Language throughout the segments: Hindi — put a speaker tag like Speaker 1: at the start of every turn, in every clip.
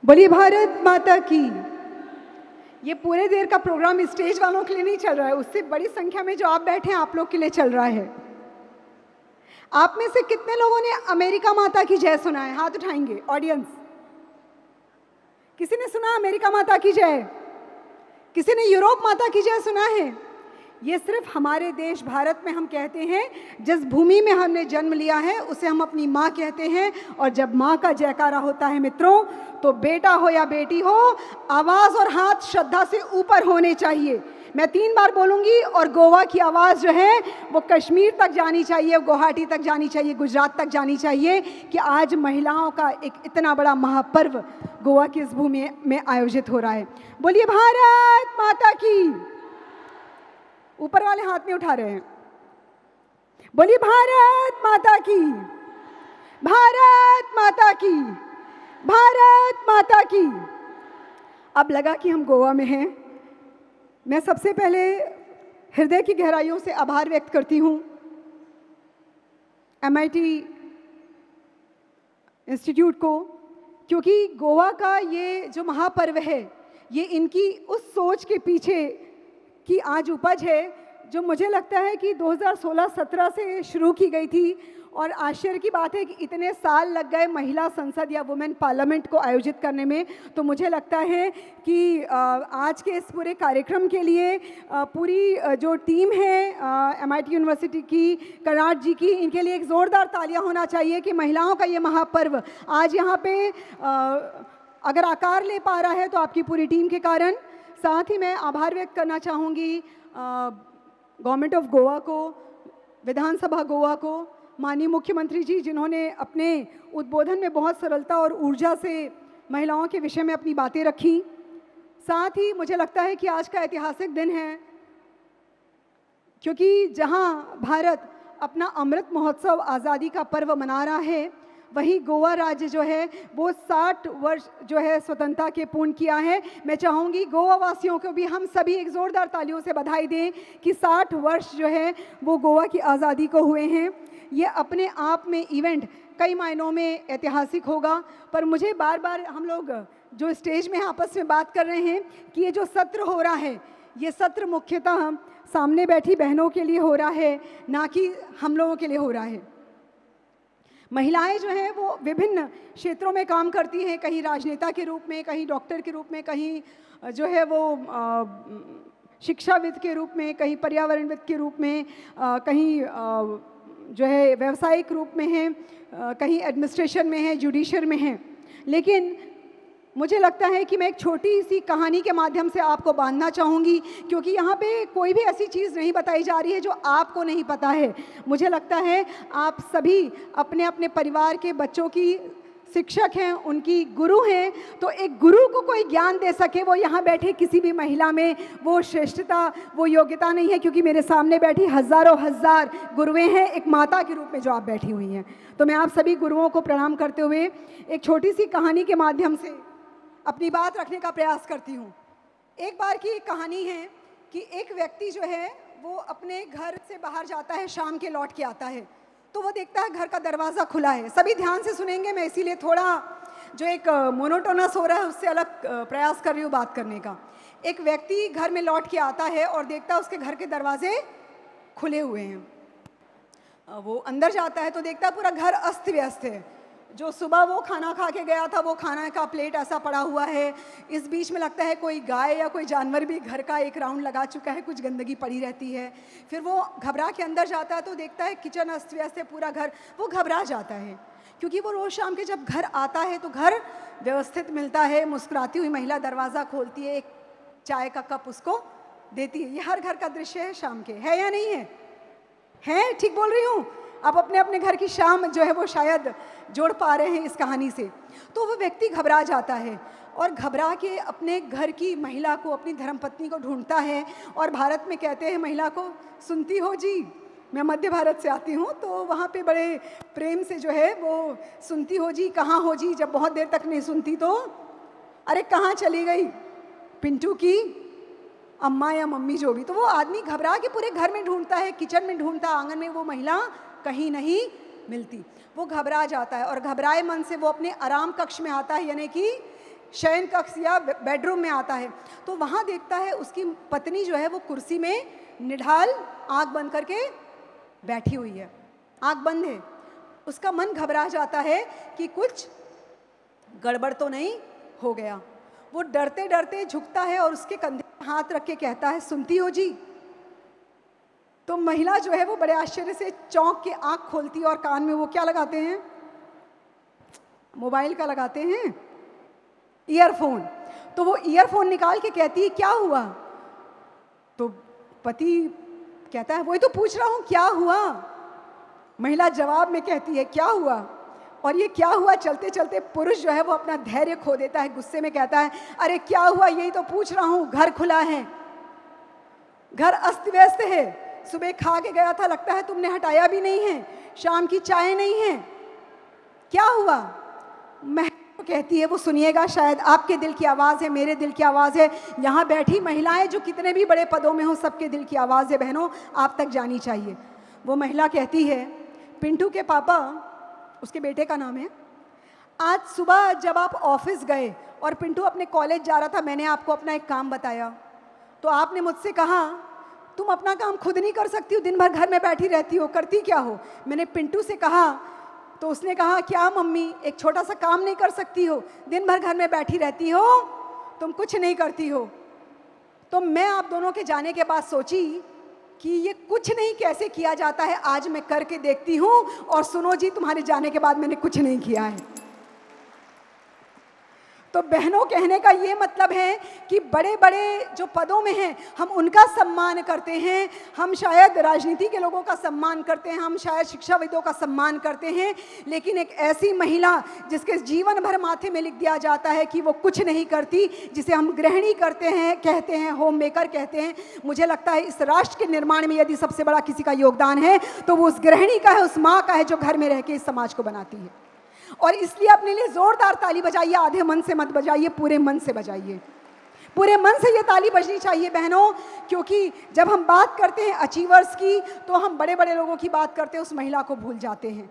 Speaker 1: बोलिए भारत माता की। ये पूरे देर का प्रोग्राम स्टेज वालों के लिए नहीं चल रहा है, उससे बड़ी संख्या में जो आप बैठे हैं आप लोग के लिए चल रहा है। आप में से कितने लोगों ने अमेरिका माता की जय सुना है? हाथ उठाएंगे ऑडियंस। किसी ने सुना अमेरिका माता की जय? किसी ने यूरोप माता की जय सुना है? ये सिर्फ हमारे देश भारत में हम कहते हैं, जिस भूमि में हमने जन्म लिया है उसे हम अपनी माँ कहते हैं। और जब माँ का जयकारा होता है मित्रों, तो बेटा हो या बेटी हो, आवाज़ और हाथ श्रद्धा से ऊपर होने चाहिए। मैं 3 बार बोलूँगी और गोवा की आवाज़ जो है वो कश्मीर तक जानी चाहिए, गुवाहाटी तक जानी चाहिए, गुजरात तक जानी चाहिए कि आज महिलाओं का एक इतना बड़ा महापर्व गोवा की इस भूमि में आयोजित हो रहा है। बोलिए भारत माता की। ऊपर वाले हाथ नहीं उठा रहे हैं। बोलिए भारत माता की, भारत माता की, भारत माता की। अब लगा कि हम गोवा में हैं। मैं सबसे पहले हृदय की गहराइयों से आभार व्यक्त करती हूँ MIT इंस्टीट्यूट को, क्योंकि गोवा का ये जो महापर्व है ये इनकी उस सोच के पीछे की आज उपज है जो मुझे लगता है कि 2016-17 से शुरू की गई थी। और आश्चर्य की बात है कि इतने साल लग गए महिला संसद या वुमेन पार्लियामेंट को आयोजित करने में। तो मुझे लगता है कि आज के इस पूरे कार्यक्रम के लिए पूरी जो टीम है MIT यूनिवर्सिटी की, कर्नाट जी की, इनके लिए एक ज़ोरदार तालियां होना चाहिए कि महिलाओं का ये महापर्व आज यहाँ पे अगर आकार ले पा रहा है तो आपकी पूरी टीम के कारण। साथ ही मैं आभार व्यक्त करना चाहूँगी गवर्नमेंट ऑफ गोवा को, विधानसभा गोवा को, माननीय मुख्यमंत्री जी जिन्होंने अपने उद्बोधन में बहुत सरलता और ऊर्जा से महिलाओं के विषय में अपनी बातें रखी। साथ ही मुझे लगता है कि आज का ऐतिहासिक दिन है, क्योंकि जहां भारत अपना अमृत महोत्सव आज़ादी का पर्व मना रहा है, वहीं गोवा राज्य जो है वो 60 वर्ष जो है स्वतंत्रता के पूर्ण किया है। मैं चाहूँगी गोवा वासियों को भी हम सभी एक ज़ोरदार तालियों से बधाई दें कि 60 वर्ष जो है वो गोवा की आज़ादी को हुए हैं। ये अपने आप में इवेंट कई मायनों में ऐतिहासिक होगा। पर मुझे बार बार हम लोग जो स्टेज में आपस में बात कर रहे हैं कि ये जो सत्र हो रहा है, ये सत्र मुख्यतः सामने बैठी बहनों के लिए हो रहा है, ना कि हम लोगों के लिए हो रहा है। महिलाएं जो हैं वो विभिन्न क्षेत्रों में काम करती हैं, कहीं राजनेता के रूप में, कहीं डॉक्टर के रूप में, कहीं जो है वो शिक्षाविद के रूप में, कहीं पर्यावरणविद के रूप में, कहीं जो है व्यावसायिक रूप में हैं, कहीं एडमिनिस्ट्रेशन में हैं, जुडिशरी में हैं। लेकिन मुझे लगता है कि मैं एक छोटी सी कहानी के माध्यम से आपको बांधना चाहूँगी, क्योंकि यहाँ पे कोई भी ऐसी चीज़ नहीं बताई जा रही है जो आपको नहीं पता है। मुझे लगता है आप सभी अपने अपने परिवार के बच्चों की शिक्षक हैं, उनकी गुरु हैं। तो एक गुरु को कोई ज्ञान दे सके, वो यहाँ बैठे किसी भी महिला में वो श्रेष्ठता, वो योग्यता नहीं है, क्योंकि मेरे सामने बैठी हज़ारों हज़ार गुरुएं हैं एक माता के रूप में जो आप बैठी हुई हैं। तो मैं आप सभी गुरुओं को प्रणाम करते हुए एक छोटी सी कहानी के माध्यम से अपनी बात रखने का प्रयास करती हूँ। एक बार की एक कहानी है कि एक व्यक्ति जो है वो अपने घर से बाहर जाता है, शाम के लौट के आता है तो वो देखता है घर का दरवाज़ा खुला है। सभी ध्यान से सुनेंगे, मैं इसीलिए थोड़ा जो एक मोनोटोनस हो रहा है उससे अलग प्रयास कर रही हूँ बात करने का। एक व्यक्ति घर में लौट के आता है और देखता है उसके घर के दरवाजे खुले हुए हैं। वो अंदर जाता है तो देखता है पूरा घर अस्त व्यस्त है। जो सुबह वो खाना खा के गया था वो खाना का प्लेट ऐसा पड़ा हुआ है। इस बीच में लगता है कोई गाय या कोई जानवर भी घर का एक राउंड लगा चुका है, कुछ गंदगी पड़ी रहती है। फिर वो घबरा के अंदर जाता है तो देखता है किचन अस्त व्यस्त है, पूरा घर। वो घबरा जाता है क्योंकि वो रोज़ शाम के जब घर आता है तो घर व्यवस्थित मिलता है। मुस्कुराती हुई महिला दरवाज़ा खोलती है, एक चाय का कप उसको देती है। ये हर घर का दृश्य है शाम के, है या नहीं है? है, ठीक बोल रही हूँ? आप अपने अपने घर की शाम जो है वो शायद जोड़ पा रहे हैं इस कहानी से। तो वो व्यक्ति घबरा जाता है और घबरा के अपने घर की महिला को, अपनी धर्मपत्नी को ढूंढता है। और भारत में कहते हैं महिला को, सुनती हो जी, मैं मध्य भारत से आती हूँ तो वहाँ पे बड़े प्रेम से जो है वो सुनती हो जी, कहाँ हो जी। जब बहुत देर तक नहीं सुनती तो अरे कहाँ चली गई पिंटू की अम्मा या मम्मी जो भी। तो वो आदमी घबरा के पूरे घर में ढूंढता है, किचन में ढूंढता, आंगन में, वो महिला कहीं नहीं मिलती। वो घबरा जाता है और घबराए मन से वो अपने आराम कक्ष में आता है, यानी कि शयन कक्ष या बेडरूम में आता है तो वहाँ देखता है उसकी पत्नी जो है वो कुर्सी में निढाल आँख बंद करके बैठी हुई है, आँख बंद है। उसका मन घबरा जाता है कि कुछ गड़बड़ तो नहीं हो गया। वो डरते डरते झुकता है और उसके कंधे पर हाथ रख के कहता है, सुनती हो जी? तो महिला जो है वो बड़े आश्चर्य से चौंक के आँख खोलती है और कान में वो क्या लगाते हैं? मोबाइल का लगाते हैं, ईयरफोन। तो वो ईयरफोन निकाल के कहती है, क्या हुआ? तो पति कहता है, वही तो पूछ रहा हूँ, क्या हुआ? महिला जवाब में कहती है, क्या हुआ? और ये क्या हुआ चलते चलते पुरुष जो है वो अपना धैर्य खो देता है, गुस्से में कहता है, अरे क्या हुआ, यही तो पूछ रहा हूँ, घर खुला है, घर अस्त व्यस्त है, सुबह खा के गया था, लगता है तुमने हटाया भी नहीं है, शाम की चाय नहीं है, क्या हुआ? मैं कहती है, वो सुनिएगा, शायद आपके दिल की आवाज़ है, मेरे दिल की आवाज़ है, यहाँ बैठी महिलाएं जो कितने भी बड़े पदों में हो, सबके दिल की आवाज़ है बहनों, आप तक जानी चाहिए। वो महिला कहती है, पिंटू के पापा, उसके बेटे का नाम है, आज सुबह जब आप ऑफिस गए और पिंटू अपने कॉलेज जा रहा था, मैंने आपको अपना एक काम बताया तो आपने मुझसे कहा, तुम अपना काम खुद नहीं कर सकती हो, दिन भर घर में बैठी रहती हो, करती क्या हो? मैंने पिंटू से कहा तो उसने कहा, क्या मम्मी, एक छोटा सा काम नहीं कर सकती हो? दिन भर घर में बैठी रहती हो, तुम कुछ नहीं करती हो। तो मैं आप दोनों के जाने के बाद सोची कि ये कुछ नहीं कैसे किया जाता है, आज मैं करके देखती हूँ, और सुनो जी, तुम्हारे जाने के बाद मैंने कुछ नहीं किया है। तो बहनों, कहने का ये मतलब है कि बड़े बड़े जो पदों में हैं हम उनका सम्मान करते हैं, हम शायद राजनीति के लोगों का सम्मान करते हैं, हम शायद शिक्षाविदों का सम्मान करते हैं, लेकिन एक ऐसी महिला जिसके जीवन भर माथे में लिख दिया जाता है कि वो कुछ नहीं करती, जिसे हम गृहिणी करते हैं, कहते हैं, होम मेकर कहते हैं, मुझे लगता है इस राष्ट्र के निर्माण में यदि सबसे बड़ा किसी का योगदान है तो वो उस गृहिणी का है, उस माँ का है जो घर में रह के इस समाज को बनाती है। और इसलिए अपने लिए जोरदार ताली बजाइए, आधे मन से मत बजाइए, पूरे मन से बजाइए, पूरे मन से ये ताली बजनी चाहिए बहनों, क्योंकि जब हम बात करते हैं अचीवर्स की तो हम बड़े बड़े लोगों की बात करते हैं, उस महिला को भूल जाते हैं।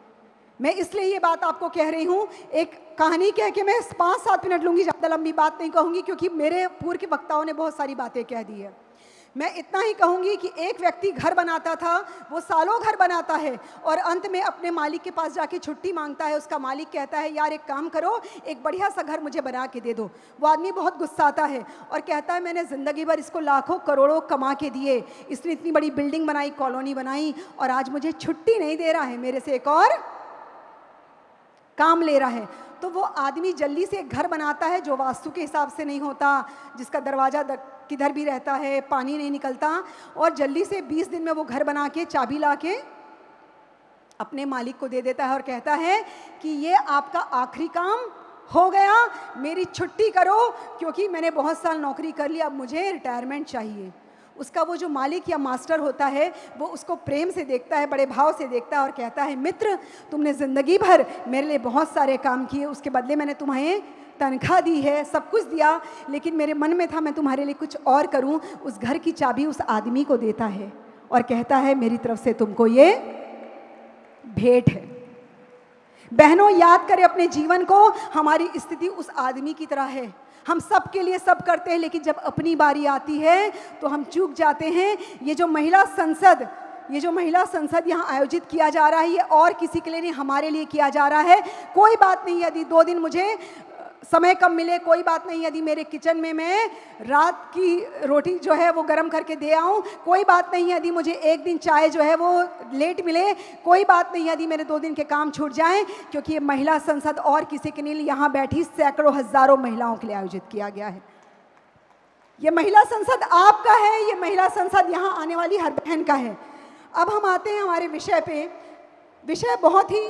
Speaker 1: मैं इसलिए ये बात आपको कह रही हूँ, एक कहानी कह के मैं 5-7 मिनट लूँगी, ज़्यादा लंबी बात नहीं कहूँगी, क्योंकि मेरे पूर्व के वक्ताओं ने बहुत सारी बातें कह दी है। मैं इतना ही कहूँगी कि एक व्यक्ति घर बनाता था, वो सालों घर बनाता है और अंत में अपने मालिक के पास जाके छुट्टी मांगता है। उसका मालिक कहता है, यार एक काम करो, एक बढ़िया सा घर मुझे बना के दे दो। वो आदमी बहुत गुस्साता है और कहता है, मैंने ज़िंदगी भर इसको लाखों करोड़ों कमा के दिए, इसने इतनी बड़ी बिल्डिंग बनाई, कॉलोनी बनाई, और आज मुझे छुट्टी नहीं दे रहा है, मेरे से एक और काम ले रहा है। तो वो आदमी जल्दी से एक घर बनाता है जो वास्तु के हिसाब से नहीं होता, जिसका दरवाज़ा किधर भी रहता है, पानी नहीं निकलता, और जल्दी से 20 दिन में वो घर बना के चाबी ला के अपने मालिक को दे देता है और कहता है कि ये आपका आखिरी काम हो गया, मेरी छुट्टी करो, क्योंकि मैंने बहुत साल नौकरी कर ली, अब मुझे रिटायरमेंट चाहिए। उसका वो जो मालिक या मास्टर होता है वो उसको प्रेम से देखता है, बड़े भाव से देखता है और कहता है, मित्र, तुमने ज़िंदगी भर मेरे लिए बहुत सारे काम किए, उसके बदले मैंने तुम्हें तनख्वाह दी है, सब कुछ दिया, लेकिन मेरे मन में था मैं तुम्हारे लिए कुछ और करूं। उस घर की चाबी उस आदमी को देता है और कहता है, मेरी तरफ से तुमको ये भेंट है। बहनों, याद करें अपने जीवन को, हमारी स्थिति उस आदमी की तरह है, हम सब के लिए सब करते हैं, लेकिन जब अपनी बारी आती है तो हम चूक जाते हैं। ये जो महिला संसद यहाँ आयोजित किया जा रहा है, ये और किसी के लिए नहीं, हमारे लिए किया जा रहा है। कोई बात नहीं यदि 2 दिन मुझे समय कम मिले, कोई बात नहीं यदि मेरे किचन में मैं रात की रोटी जो है वो गर्म करके दे आऊँ, कोई बात नहीं यदि मुझे 1 दिन चाय जो है वो लेट मिले, कोई बात नहीं यदि मेरे 2 दिन के काम छूट जाएं, क्योंकि ये महिला संसद और किसी के नहीं, यहाँ बैठी सैकड़ों हज़ारों महिलाओं के लिए आयोजित किया गया है। ये महिला संसद आपका है, ये महिला संसद यहाँ आने वाली हर बहन का है। अब हम आते हैं हमारे विषय पे। विषय बहुत ही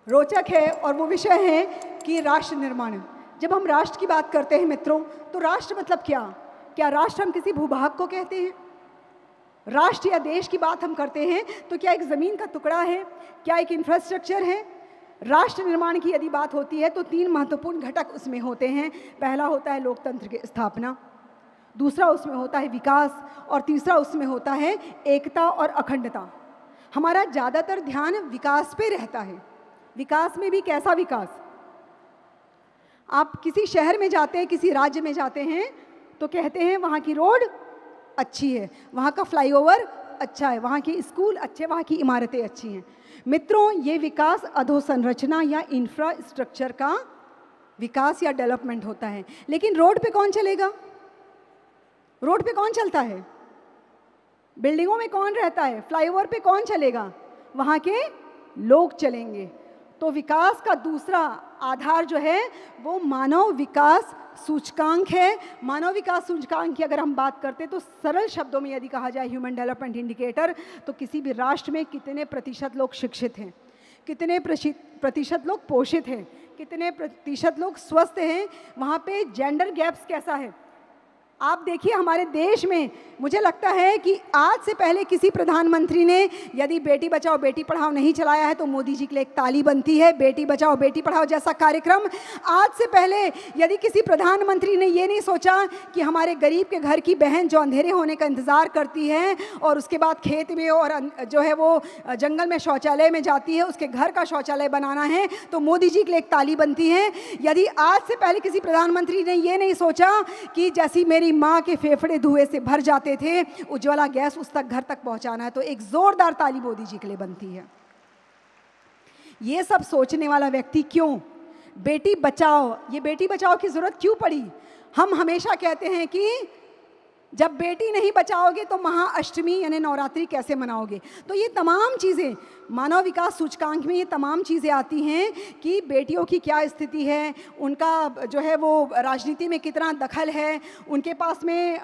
Speaker 1: रोचक है और वो विषय है कि राष्ट्र निर्माण। जब हम राष्ट्र की बात करते हैं मित्रों, तो राष्ट्र मतलब क्या राष्ट्र हम किसी भूभाग को कहते हैं? राष्ट्र या देश की बात हम करते हैं तो क्या एक ज़मीन का टुकड़ा है, क्या एक इंफ्रास्ट्रक्चर है? राष्ट्र निर्माण की यदि बात होती है तो 3 महत्वपूर्ण घटक उसमें होते हैं। पहला होता है लोकतंत्र की स्थापना, दूसरा उसमें होता है विकास, और तीसरा उसमें होता है एकता और अखंडता। हमारा ज़्यादातर ध्यान विकास पे रहता है। विकास में भी कैसा विकास? आप किसी शहर में जाते हैं, किसी राज्य में जाते हैं तो कहते हैं वहाँ की रोड अच्छी है, वहाँ का फ्लाईओवर अच्छा है, वहाँ के स्कूल अच्छे, वहाँ की इमारतें अच्छी हैं। मित्रों, ये विकास अधोसंरचना या इंफ्रास्ट्रक्चर का विकास या डेवलपमेंट होता है। लेकिन रोड पे कौन चलेगा? रोड पे कौन चलता है? बिल्डिंगों में कौन रहता है? फ्लाईओवर पे कौन चलेगा? वहाँ के लोग चलेंगे। तो विकास का दूसरा आधार जो है वो मानव विकास सूचकांक है। मानव विकास सूचकांक की अगर हम बात करते तो सरल शब्दों में यदि कहा जाए ह्यूमन डेवलपमेंट इंडिकेटर, तो किसी भी राष्ट्र में कितने प्रतिशत लोग शिक्षित हैं, कितने प्रतिशत लोग पोषित हैं, कितने प्रतिशत लोग स्वस्थ हैं, वहाँ पे जेंडर गैप्स कैसा है। आप देखिए हमारे देश में, मुझे लगता है कि आज से पहले किसी प्रधानमंत्री ने यदि बेटी बचाओ बेटी पढ़ाओ नहीं चलाया है तो मोदी जी के लिए एक ताली बनती है। बेटी बचाओ बेटी पढ़ाओ जैसा कार्यक्रम आज से पहले यदि किसी प्रधानमंत्री ने ये नहीं सोचा कि हमारे गरीब के घर की बहन जो अंधेरे होने का इंतज़ार करती है और उसके बाद खेत में और जो है वो जंगल में शौचालय में जाती है, उसके घर का शौचालय बनाना है, तो मोदी जी के लिए एक ताली बनती है। यदि आज से पहले किसी प्रधानमंत्री ने ये नहीं सोचा कि जैसी मेरी माँ के फेफड़े धुएं से भर जाते थे, उज्ज्वला गैस उस तक घर तक पहुंचाना है, तो एक जोरदार ताली मोदी जी के लिए बनती है। ये सब सोचने वाला व्यक्ति क्यों? बेटी बचाओ, ये बेटी बचाओ की जरूरत क्यों पड़ी? हम हमेशा कहते हैं कि जब बेटी नहीं बचाओगे तो महाअष्टमी यानी नवरात्रि कैसे मनाओगे। तो ये तमाम चीज़ें मानव विकास सूचकांक में ये तमाम चीज़ें आती हैं कि बेटियों की क्या स्थिति है, उनका जो है वो राजनीति में कितना दखल है, उनके पास में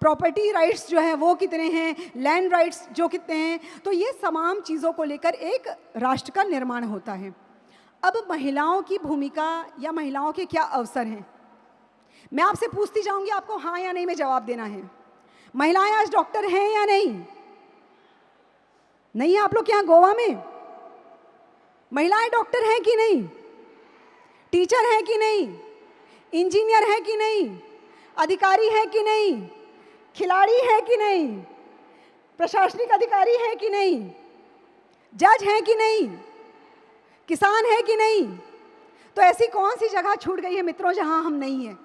Speaker 1: प्रॉपर्टी राइट्स जो हैं वो कितने हैं, लैंड राइट्स जो कितने हैं। तो ये तमाम चीज़ों को लेकर एक राष्ट्र का निर्माण होता है। अब महिलाओं की भूमिका या महिलाओं के क्या अवसर हैं, मैं आपसे पूछती जाऊंगी, आपको हाँ या नहीं में जवाब देना है। महिलाएं आज डॉक्टर हैं या नहीं? नहीं है आप लोग के यहाँ गोवा में? महिलाएं डॉक्टर हैं कि नहीं? टीचर हैं कि नहीं? इंजीनियर हैं कि नहीं? अधिकारी हैं कि नहीं? खिलाड़ी हैं कि नहीं? प्रशासनिक अधिकारी हैं कि नहीं? जज हैं कि नहीं? किसान हैं कि नहीं? तो ऐसी कौन सी जगह छूट गई है मित्रों जहां हम नहीं हैं?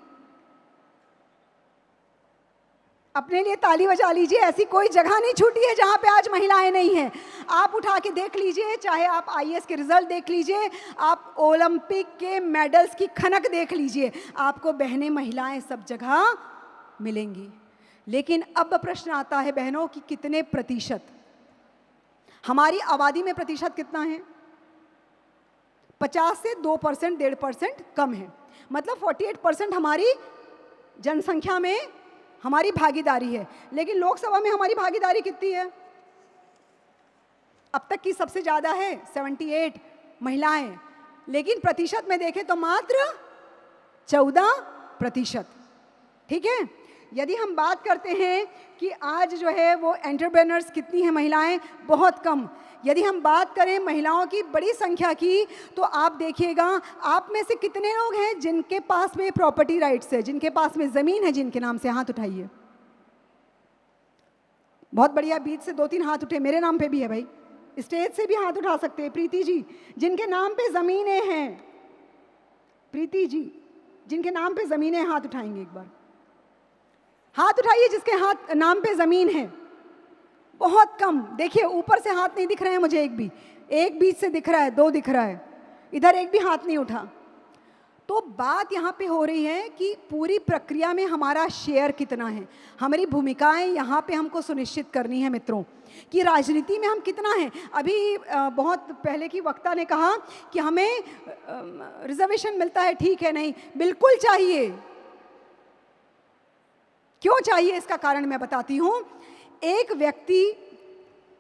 Speaker 1: अपने लिए ताली बजा लीजिए, ऐसी कोई जगह नहीं छूटी है जहाँ पे आज महिलाएं नहीं हैं। आप उठा के देख लीजिए, चाहे आप आईएएस के रिजल्ट देख लीजिए, आप ओलंपिक के मेडल्स की खनक देख लीजिए, आपको बहनें महिलाएं सब जगह मिलेंगी। लेकिन अब प्रश्न आता है बहनों कि कितने प्रतिशत, हमारी आबादी में प्रतिशत कितना है? 50 से 2%, 1.5% कम है। मतलब 48% हमारी जनसंख्या में हमारी भागीदारी है। लेकिन लोकसभा में हमारी भागीदारी कितनी है? अब तक की सबसे ज़्यादा है 78 महिलाएं, लेकिन प्रतिशत में देखें तो मात्र 14%। ठीक है, यदि हम बात करते हैं कि आज जो है वो एंटरप्रेन्योर्स कितनी हैं महिलाएं, बहुत कम। यदि हम बात करें महिलाओं की बड़ी संख्या की, तो आप देखिएगा आप में से कितने लोग हैं जिनके पास में प्रॉपर्टी राइट्स है, जिनके पास में ज़मीन है जिनके नाम से? हाथ उठाइए। बहुत बढ़िया, बीच से 2-3 हाथ उठे, मेरे नाम पे भी है भाई, स्टेज से भी हाथ उठा सकते हैं। प्रीति जी, जिनके नाम पे ज़मीनें हैं, प्रीति जी जिनके नाम पे ज़मीनें, हाथ उठाएंगे एक बार, हाथ उठाइए जिसके हाथ नाम पे ज़मीन है। बहुत कम, देखिए ऊपर से हाथ नहीं दिख रहे हैं मुझे, एक बीच से दिख रहा है, 2 दिख रहा है, इधर एक भी हाथ नहीं उठा। तो बात यहाँ पे हो रही है कि पूरी प्रक्रिया में हमारा शेयर कितना है, हमारी भूमिकाएं यहाँ पे हमको सुनिश्चित करनी है मित्रों कि राजनीति में हम कितना हैं। अभी बहुत पहले की वक्ता ने कहा कि हमें रिजर्वेशन मिलता है, ठीक है, नहीं, बिल्कुल चाहिए। क्यों चाहिए इसका कारण मैं बताती हूँ। एक व्यक्ति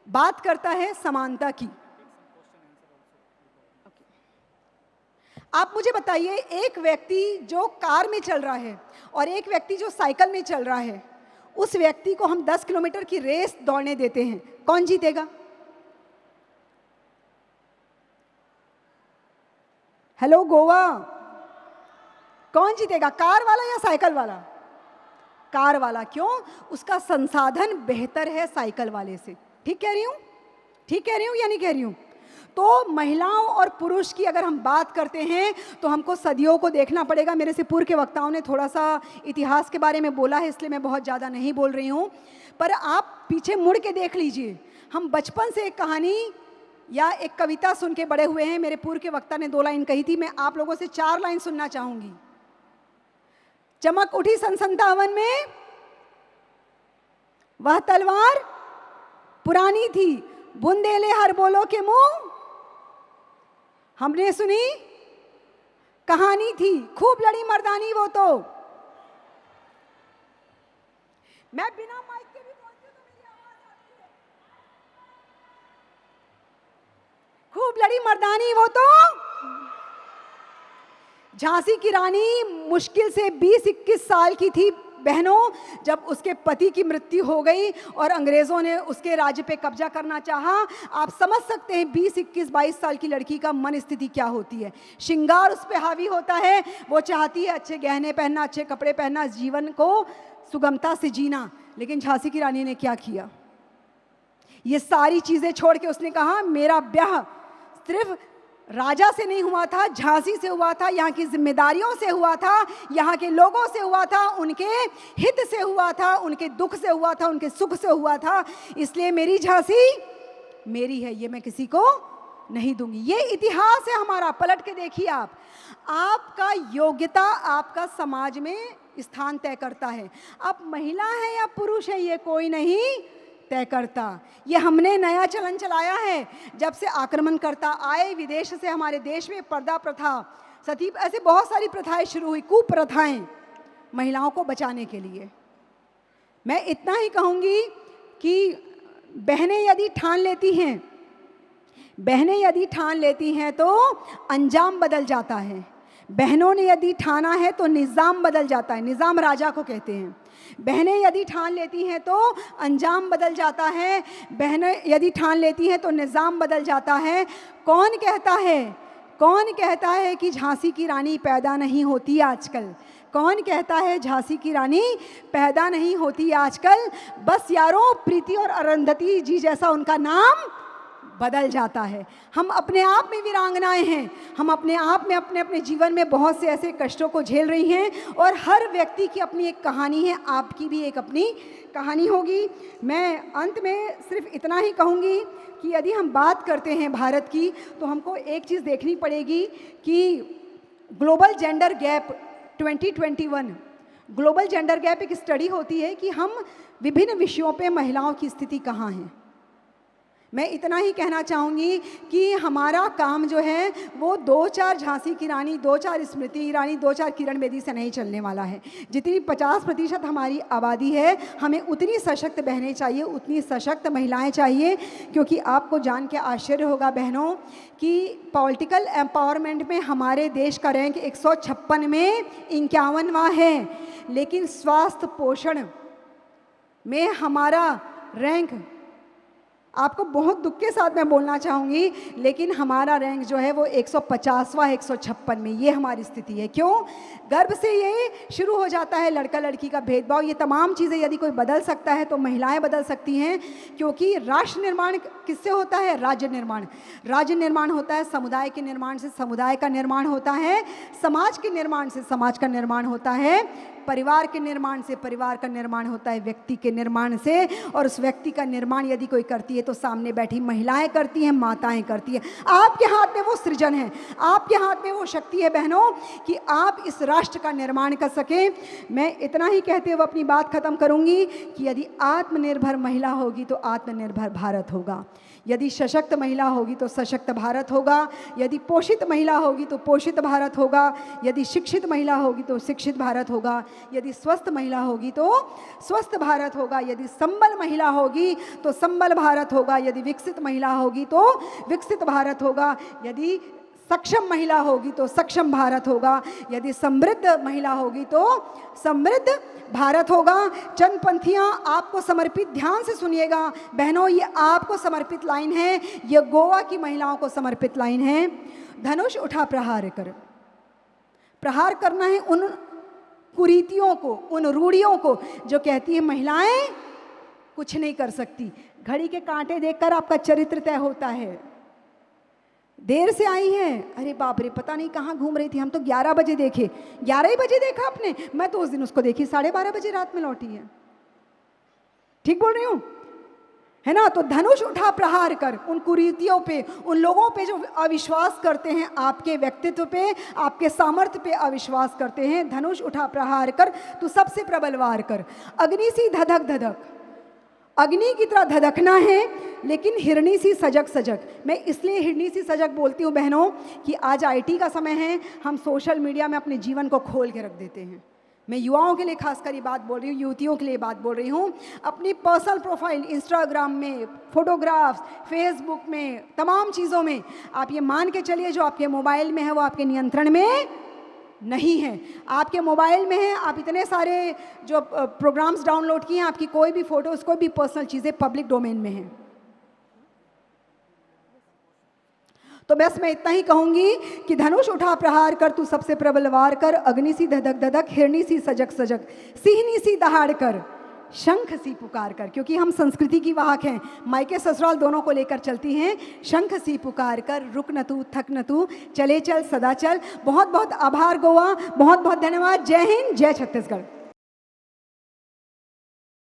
Speaker 1: बात करता है समानता की, आप मुझे बताइए, एक व्यक्ति जो कार में चल रहा है और एक व्यक्ति जो साइकिल में चल रहा है, उस व्यक्ति को हम 10 किलोमीटर की रेस दौड़ने देते हैं, कौन जीतेगा? हेलो गोवा, कौन जीतेगा, कार वाला या साइकिल वाला? कार वाला। क्यों? उसका संसाधन बेहतर है साइकिल वाले से। ठीक कह रही हूँ? ठीक कह रही हूँ या नहीं कह रही हूँ? तो महिलाओं और पुरुष की अगर हम बात करते हैं तो हमको सदियों को देखना पड़ेगा। मेरे से पूर्व के वक्ताओं ने थोड़ा सा इतिहास के बारे में बोला है, इसलिए मैं बहुत ज़्यादा नहीं बोल रही हूँ, पर आप पीछे मुड़ के देख लीजिए। हम बचपन से एक कहानी या एक कविता सुन के बड़े हुए हैं। मेरे पूर्व के वक्ता ने 2 लाइन कही थी, मैं आप लोगों से 4 लाइन सुनना चाहूँगी। चमक उठी सन 57 में, वह तलवार पुरानी थी, बुंदेले हर बोलो के मुंह, हमने सुनी कहानी थी, खूब लड़ी मर्दानी वो तो। मैं बिना माइक के भी बोलती हूँ तो मेरी आवाज आती है। खूब लड़ी मर्दानी वो तो। झांसी की रानी मुश्किल से 20-21 साल की थी बहनों, जब उसके पति की मृत्यु हो गई और अंग्रेजों ने उसके राज्य पे कब्जा करना चाहा। आप समझ सकते हैं 20-21-22 साल की लड़की का मन स्थिति क्या होती है। श्रृंगार उस पे हावी होता है, वो चाहती है अच्छे गहने पहनना, अच्छे कपड़े पहनना, जीवन को सुगमता से जीना। लेकिन झांसी की रानी ने क्या किया, ये सारी चीजें छोड़ के उसने कहा मेरा ब्याह सिर्फ राजा से नहीं हुआ था, झांसी से हुआ था, यहाँ की जिम्मेदारियों से हुआ था, यहाँ के लोगों से हुआ था, उनके हित से हुआ था, उनके दुख से हुआ था, उनके सुख से हुआ था। इसलिए मेरी झांसी मेरी है, ये मैं किसी को नहीं दूंगी। ये इतिहास है हमारा, पलट के देखिए आप। आपका योग्यता आपका समाज में स्थान तय करता है। आप महिला है या पुरुष है ये कोई नहीं तय करता। ये हमने नया चलन चलाया है जब से आक्रमणकर्ता आए विदेश से। हमारे देश में पर्दा प्रथा, सती, ऐसे बहुत सारी प्रथाएं शुरू हुई, कुप्रथाएं, महिलाओं को बचाने के लिए। मैं इतना ही कहूँगी कि बहनें यदि ठान लेती हैं तो अंजाम बदल जाता है। बहनों ने यदि ठाना है तो निज़ाम बदल जाता है, निज़ाम राजा को कहते हैं। बहनें यदि ठान लेती हैं तो अंजाम बदल जाता है, बहनें यदि ठान लेती हैं तो निज़ाम बदल जाता है। कौन कहता है कि झांसी की रानी पैदा नहीं होती आजकल? कौन कहता है झांसी की रानी पैदा नहीं होती आजकल? बस यारों, प्रीति और अरुंधति जी जैसा उनका नाम बदल जाता है। हम अपने आप में वीरांगनाएं हैं, हम अपने आप में अपने अपने जीवन में बहुत से ऐसे कष्टों को झेल रही हैं और हर व्यक्ति की अपनी एक कहानी है, आपकी भी एक अपनी कहानी होगी। मैं अंत में सिर्फ इतना ही कहूँगी कि यदि हम बात करते हैं भारत की तो हमको एक चीज़ देखनी पड़ेगी कि global gender gap 2021, global gender gap एक स्टडी होती है कि हम विभिन्न विषयों पे महिलाओं की स्थिति कहाँ है। मैं इतना ही कहना चाहूँगी कि हमारा काम जो है वो 2-4 झांसी की रानी, 2-4 स्मृति ईरानी, 2-4 किरण बेदी से नहीं चलने वाला है। जितनी 50% हमारी आबादी है, हमें उतनी सशक्त बहनें चाहिए, उतनी सशक्त महिलाएं चाहिए। क्योंकि आपको जान के आश्चर्य होगा बहनों कि पॉलिटिकल एम्पावरमेंट में हमारे देश का रैंक 156 में 51वां है, लेकिन स्वास्थ्य पोषण में हमारा रैंक, आपको बहुत दुख के साथ मैं बोलना चाहूँगी, लेकिन हमारा रैंक जो है वो 150वां 156 में। ये हमारी स्थिति है। क्यों? गर्भ से ये शुरू हो जाता है लड़का लड़की का भेदभाव। ये तमाम चीज़ें यदि कोई बदल सकता है तो महिलाएं बदल सकती हैं। क्योंकि राष्ट्र निर्माण किससे होता है? राज्य निर्माण। राज्य निर्माण होता है समुदाय के निर्माण से, समुदाय का निर्माण होता है समाज के निर्माण से, समाज का निर्माण होता है परिवार के निर्माण से, परिवार का निर्माण होता है व्यक्ति के निर्माण से। और उस व्यक्ति का निर्माण यदि कोई करती है तो सामने बैठी महिलाएं करती हैं, माताएं करती हैं। आपके हाथ में वो सृजन है, आपके हाथ में वो शक्ति है बहनों कि आप इस राष्ट्र का निर्माण कर सकें। मैं इतना ही कहते हुए अपनी बात खत्म करूंगी कि यदि आत्मनिर्भर महिला होगी तो आत्मनिर्भर भारत होगा। यदि सशक्त महिला होगी तो सशक्त भारत होगा। यदि पोषित महिला होगी तो पोषित भारत होगा। यदि शिक्षित महिला होगी तो शिक्षित भारत होगा। यदि स्वस्थ महिला होगी तो स्वस्थ भारत होगा। यदि संबल महिला होगी तो संबल भारत होगा। यदि विकसित महिला होगी तो विकसित भारत होगा। यदि सक्षम महिला होगी तो सक्षम भारत होगा। यदि समृद्ध महिला होगी तो समृद्ध भारत होगा। चंद पंक्तियाँ आपको समर्पित, ध्यान से सुनिएगा बहनों, ये आपको समर्पित लाइन है, ये गोवा की महिलाओं को समर्पित लाइन है। धनुष उठा प्रहार कर, प्रहार करना है उन कुरीतियों को, उन रूढ़ियों को जो कहती है महिलाएं कुछ नहीं कर सकती। घड़ी के कांटे देखकर आपका चरित्र तय होता है। देर से आई हैं, अरे बाप रे पता नहीं कहाँ घूम रही थी, हम तो 11 बजे देखे। 11 ही बजे देखा आपने? मैं तो उस दिन उसको देखी 12:30 बजे रात में लौटी है। ठीक बोल रही हूँ, है ना? तो धनुष उठा प्रहार कर उन कुरीतियों पे, उन लोगों पे जो अविश्वास करते हैं आपके व्यक्तित्व पे, आपके सामर्थ्य पे अविश्वास करते हैं। धनुष उठा प्रहार कर, तू सबसे प्रबल वार कर। अग्नि सी धधक धधक, अग्नि की तरह धधकना है, लेकिन हिरणी सी सजग सजग। मैं इसलिए हिरणी सी सजग बोलती हूँ बहनों कि आज आईटी का समय है, हम सोशल मीडिया में अपने जीवन को खोल के रख देते हैं। मैं युवाओं के लिए खासकर ये बात बोल रही हूँ, युवतियों के लिए बात बोल रही हूँ। अपनी पर्सनल प्रोफाइल इंस्टाग्राम में, फोटोग्राफ्स, फेसबुक में, तमाम चीज़ों में आप ये मान के चलिए जो आपके मोबाइल में है वो आपके नियंत्रण में नहीं है। आपके मोबाइल में है, आप इतने सारे जो प्रोग्राम्स डाउनलोड किए हैं, आपकी कोई भी फोटोज, कोई भी पर्सनल चीज़ें पब्लिक डोमेन में हैं। तो बस मैं इतना ही कहूंगी कि धनुष उठा प्रहार कर, तू सबसे प्रबल वार कर। अग्नि सी धधक धधक, हिरणी सी सजग सजग, सिंहनी सी दहाड़ कर, शंख सी पुकार कर। क्योंकि हम संस्कृति की वाहक हैं, मायके ससुराल दोनों को लेकर चलती हैं। शंख सी पुकार कर, रुक न तू, थक न तू, चले चल सदा चल। बहुत बहुत आभार गोवा, बहुत बहुत धन्यवाद। जय हिंद, जय छत्तीसगढ़।